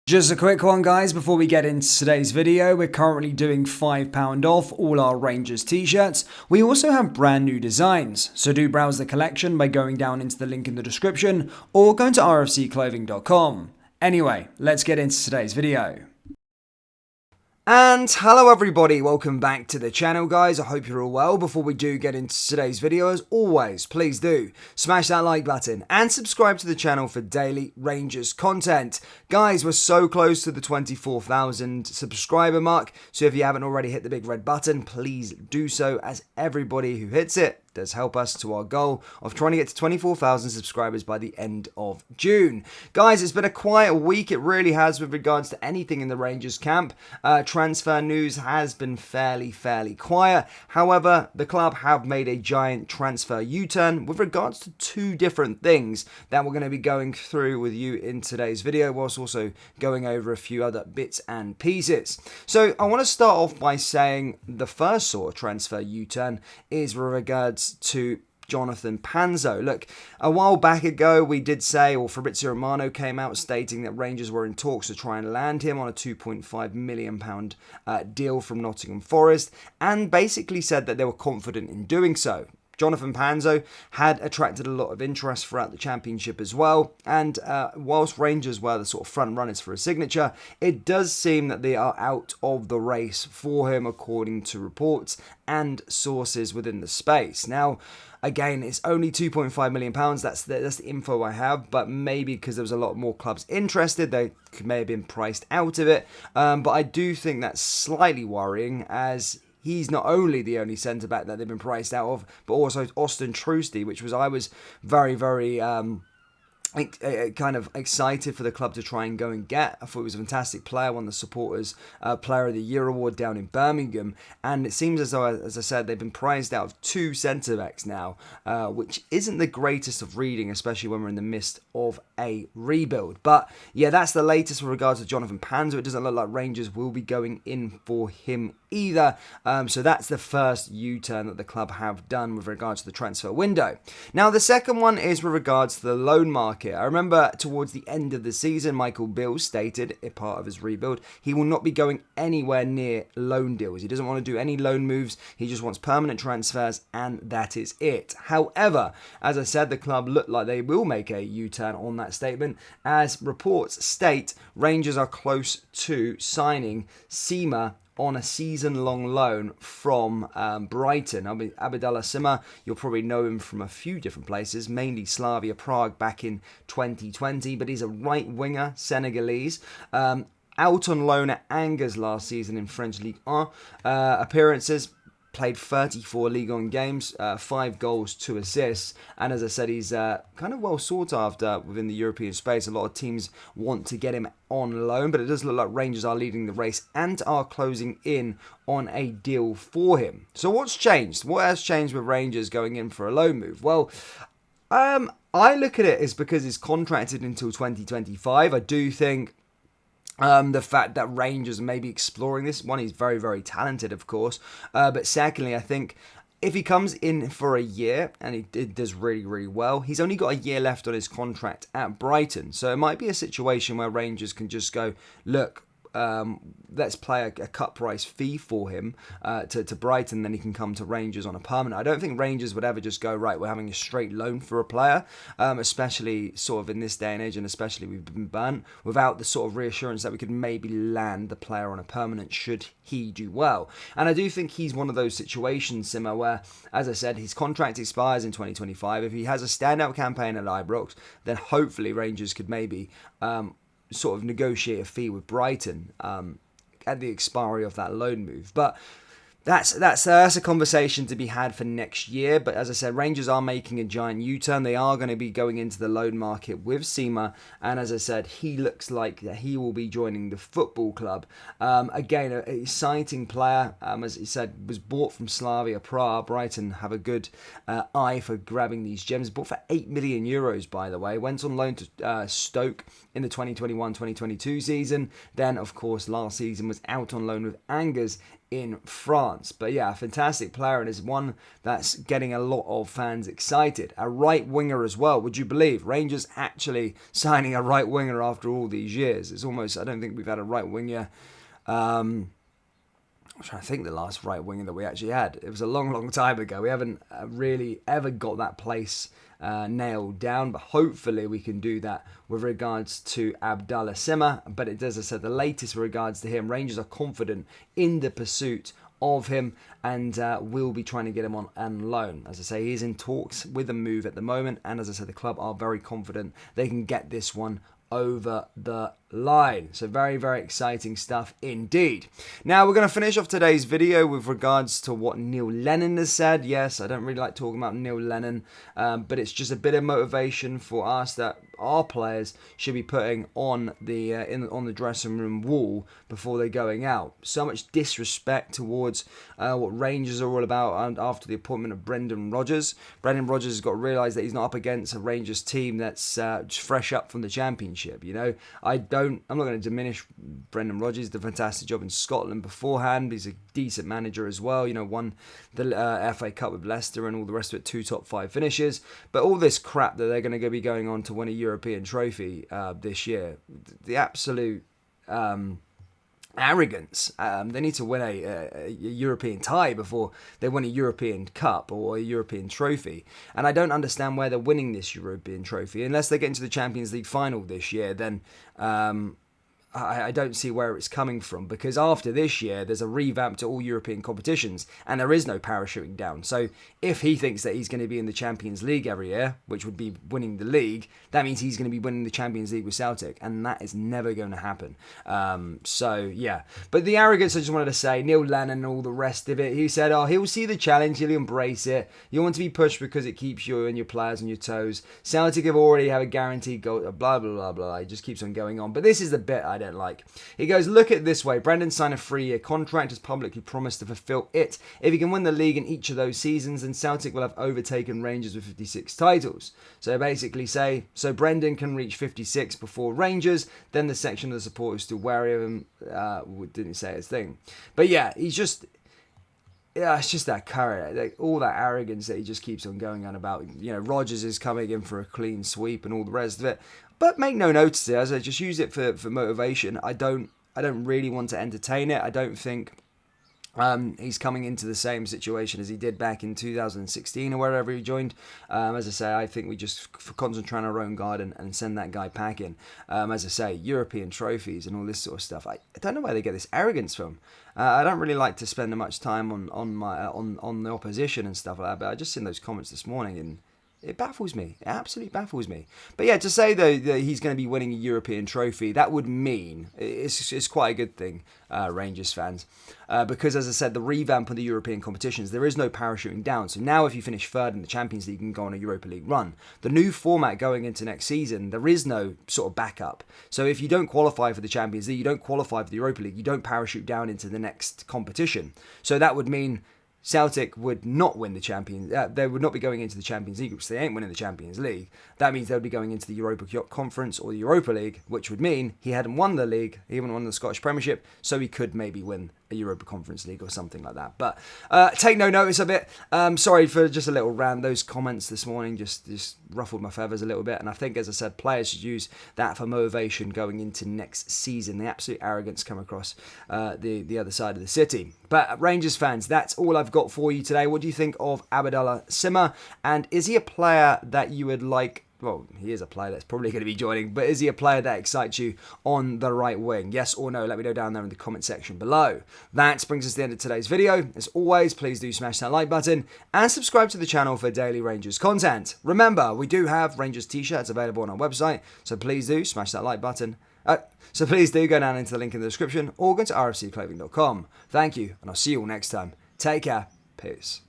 Just a quick one, guys, before we get into today's video. We're currently doing £5 off all our Rangers t-shirts. We also have brand new designs, so do browse the collection by going down into the link in the description or going to rfcclothing.com. Anyway, let's get into today's video. And hello everybody, welcome back to the channel, guys. I hope you're all well. Before we do get into today's video, as always, please do smash that like button and subscribe to the channel for daily Rangers content. Guys, we're so close to the 24,000 subscriber mark, so if you haven't already hit the big red button, please do so, as everybody who hits it does help us to our goal of trying to get to 24,000 subscribers by the end of June. Guys, it's been a quiet week. It really has with regards to anything in the Rangers camp. Transfer news has been fairly quiet. However, the club have made a giant transfer U-turn with regards to two different things that we're going to be going through with you in today's video, whilst also going over a few other bits and pieces. So I want to start off by saying the first sort of transfer U-turn is with regards to Jonathan Panzo. Look, a while back ago we did say, or Fabrizio Romano came out stating that Rangers were in talks to try and land him on a £2.5 million deal from Nottingham Forest, and basically said that they were confident in doing so. Jonathan Panzo had attracted a lot of interest throughout the championship as well, and whilst Rangers were the sort of front runners for a signature, it does seem that they are out of the race for him, according to reports and sources within the space. Now, again, it's only £2.5 million. That's the info I have, but maybe because there was a lot more clubs interested, they may have been priced out of it. But I do think that's slightly worrying, as he's not only the only centre-back that they've been priced out of, but also Austin Trusty, which I was very kind of excited for the club to try and go and get. I thought he was a fantastic player, won the Supporters Player of the Year award down in Birmingham, and it seems as though, as I said, they've been prized out of two centre-backs now, which isn't the greatest of reading, especially when we're in the midst of a rebuild. But yeah, that's the latest with regards to Jonathan Panzo. It doesn't look like Rangers will be going in for him either. So that's the first U-turn that the club have done with regards to the transfer window. Now, the second one is with regards to the loan market. I remember towards the end of the season, Michael Beale stated, a part of his rebuild, he will not be going anywhere near loan deals. He doesn't want to do any loan moves. He just wants permanent transfers, and that is it. However, as I said, the club look like they will make a U-turn on that statement, as reports state Rangers are close to signing Sima on a season-long loan from Brighton. Abdallah Sima, you'll probably know him from a few different places, mainly Slavia Prague back in 2020, but he's a right winger, Senegalese. Out on loan at Angers last season in French Ligue 1 appearances. Played 34 League On games, 5 goals, 2 assists, and as I said, he's kind of well sought after within the European space. A lot of teams want to get him on loan, but it does look like Rangers are leading the race and are closing in on a deal for him. So what's changed? What has changed with Rangers going in for a loan move? Well, I look at it as because he's contracted until 2025. I do think the fact that Rangers may be exploring this. One, he's very talented, of course. But secondly, I think if he comes in for a year and he does really well, he's only got a year left on his contract at Brighton. So it might be a situation where Rangers can just go, look, let's play a cut price fee for him to Brighton, then he can come to Rangers on a permanent. I don't think Rangers would ever just go, right, we're having a straight loan for a player, especially sort of in this day and age, and especially we've been burnt, without the sort of reassurance that we could maybe land the player on a permanent should he do well. And I do think he's one of those situations, Sima, where, as I said, his contract expires in 2025. If he has a standout campaign at Ibrox, then hopefully Rangers could maybe sort of negotiate a fee with Brighton at the expiry of that loan move. But that's a conversation to be had for next year. But as I said, Rangers are making a giant U-turn. They are going to be going into the loan market with Sima, and as I said, he looks like that he will be joining the football club. Again, an exciting player. As he said, was bought from Slavia Prague. Brighton have a good eye for grabbing these gems. Bought for €8 million, by the way. Went on loan to Stoke in the 2021-2022 season. Then, of course, last season was out on loan with Angers in France. But yeah, a fantastic player, and is one that's getting a lot of fans excited. A right winger as well, would you believe? Rangers actually signing a right winger after all these years. It's almost, I don't think we've had a right winger. I'm trying to think the last right winger that we actually had. It was a long, long time ago. We haven't really ever got that place nailed down, but hopefully we can do that with regards to Abdallah Sima. But it does, as I said, the latest with regards to him, Rangers are confident in the pursuit of him, and we'll be trying to get him on loan. As I say, he's in talks with a move at the moment, and as I said, the club are very confident they can get this one over the line. So very, very exciting stuff indeed. Now we're going to finish off today's video with regards to what Neil Lennon has said. Yes, I don't really like talking about Neil Lennon, but it's just a bit of motivation for us that our players should be putting on the on the dressing room wall before they're going out. So much disrespect towards what Rangers are all about after the appointment of Brendan Rodgers. Brendan Rodgers has got to realise that he's not up against a Rangers team that's just fresh up from the Championship. You know, I'm not going to diminish Brendan Rodgers. Did a fantastic job in Scotland beforehand. He's a decent manager as well. You know, won the FA Cup with Leicester and all the rest of it, 2 top 5 finishes. But all this crap that they're going to be going on to win a European trophy this year, the absolute arrogance. They need to win a European tie before they win a European Cup or a European trophy. And I don't understand where they're winning this European trophy. Unless they get into the Champions League final this year, then I don't see where it's coming from, because after this year there's a revamp to all European competitions and there is no parachuting down. So if he thinks that he's going to be in the Champions League every year, which would be winning the league, that means he's going to be winning the Champions League with Celtic, and that is never going to happen. So yeah, but the arrogance, I just wanted to say, Neil Lennon and all the rest of it, he said, he'll see the challenge, he'll embrace it. You want to be pushed because it keeps you and your players on your toes. Celtic have already have a guaranteed goal, blah blah blah blah. It just keeps on going on. But this is the bit I don't like. He goes, look at it this way. Brendan signed a 3-year contract, has publicly promised to fulfill it. If he can win the league in each of those seasons, then Celtic will have overtaken Rangers with 56 titles. So basically so Brendan can reach 56 before Rangers, then the section of the supporters still wary of him didn't say his thing. But yeah, it's just that courage, like, all that arrogance that he just keeps on going on about. You know, Rodgers is coming in for a clean sweep and all the rest of it. But make no notice of it, as I just use it for motivation. I don't really want to entertain it. I don't think he's coming into the same situation as he did back in 2016 or wherever he joined. As I say, I think we just concentrate on our own garden and send that guy packing. As I say, European trophies and all this sort of stuff. I don't know where they get this arrogance from. I don't really like to spend much time on the opposition and stuff like that, but I just seen those comments this morning and it baffles me. It absolutely baffles me. But yeah, to say though that he's going to be winning a European trophy, that would mean it's quite a good thing, Rangers fans, because as I said, the revamp of the European competitions, there is no parachuting down. So now if you finish third in the Champions League, you can go on a Europa League run. The new format going into next season, there is no sort of backup. So if you don't qualify for the Champions League, you don't qualify for the Europa League, you don't parachute down into the next competition. So that would mean Celtic would not win the Champions. They would not be going into the Champions League, which they ain't winning the Champions League. That means they would be going into the Europa Conference or the Europa League, which would mean he hadn't won the league, he hadn't won the Scottish Premiership, so he could maybe win a Europa Conference League or something like that. But take no notice of it. Sorry for just a little rant. Those comments this morning just ruffled my feathers a little bit. And I think, as I said, players should use that for motivation going into next season. The absolute arrogance come across the other side of the city. But Rangers fans, that's all I've got for you today. What do you think of Abdallah Sima? And is he a player that you would like? Well, he is a player that's probably going to be joining, but is he a player that excites you on the right wing? Yes or no? Let me know down there in the comment section below. That brings us to the end of today's video. As always, please do smash that like button and subscribe to the channel for daily Rangers content. Remember, we do have Rangers t-shirts available on our website, so please do smash that like button. So please do go down into the link in the description or go to rfcclothing.com. Thank you, and I'll see you all next time. Take care. Peace.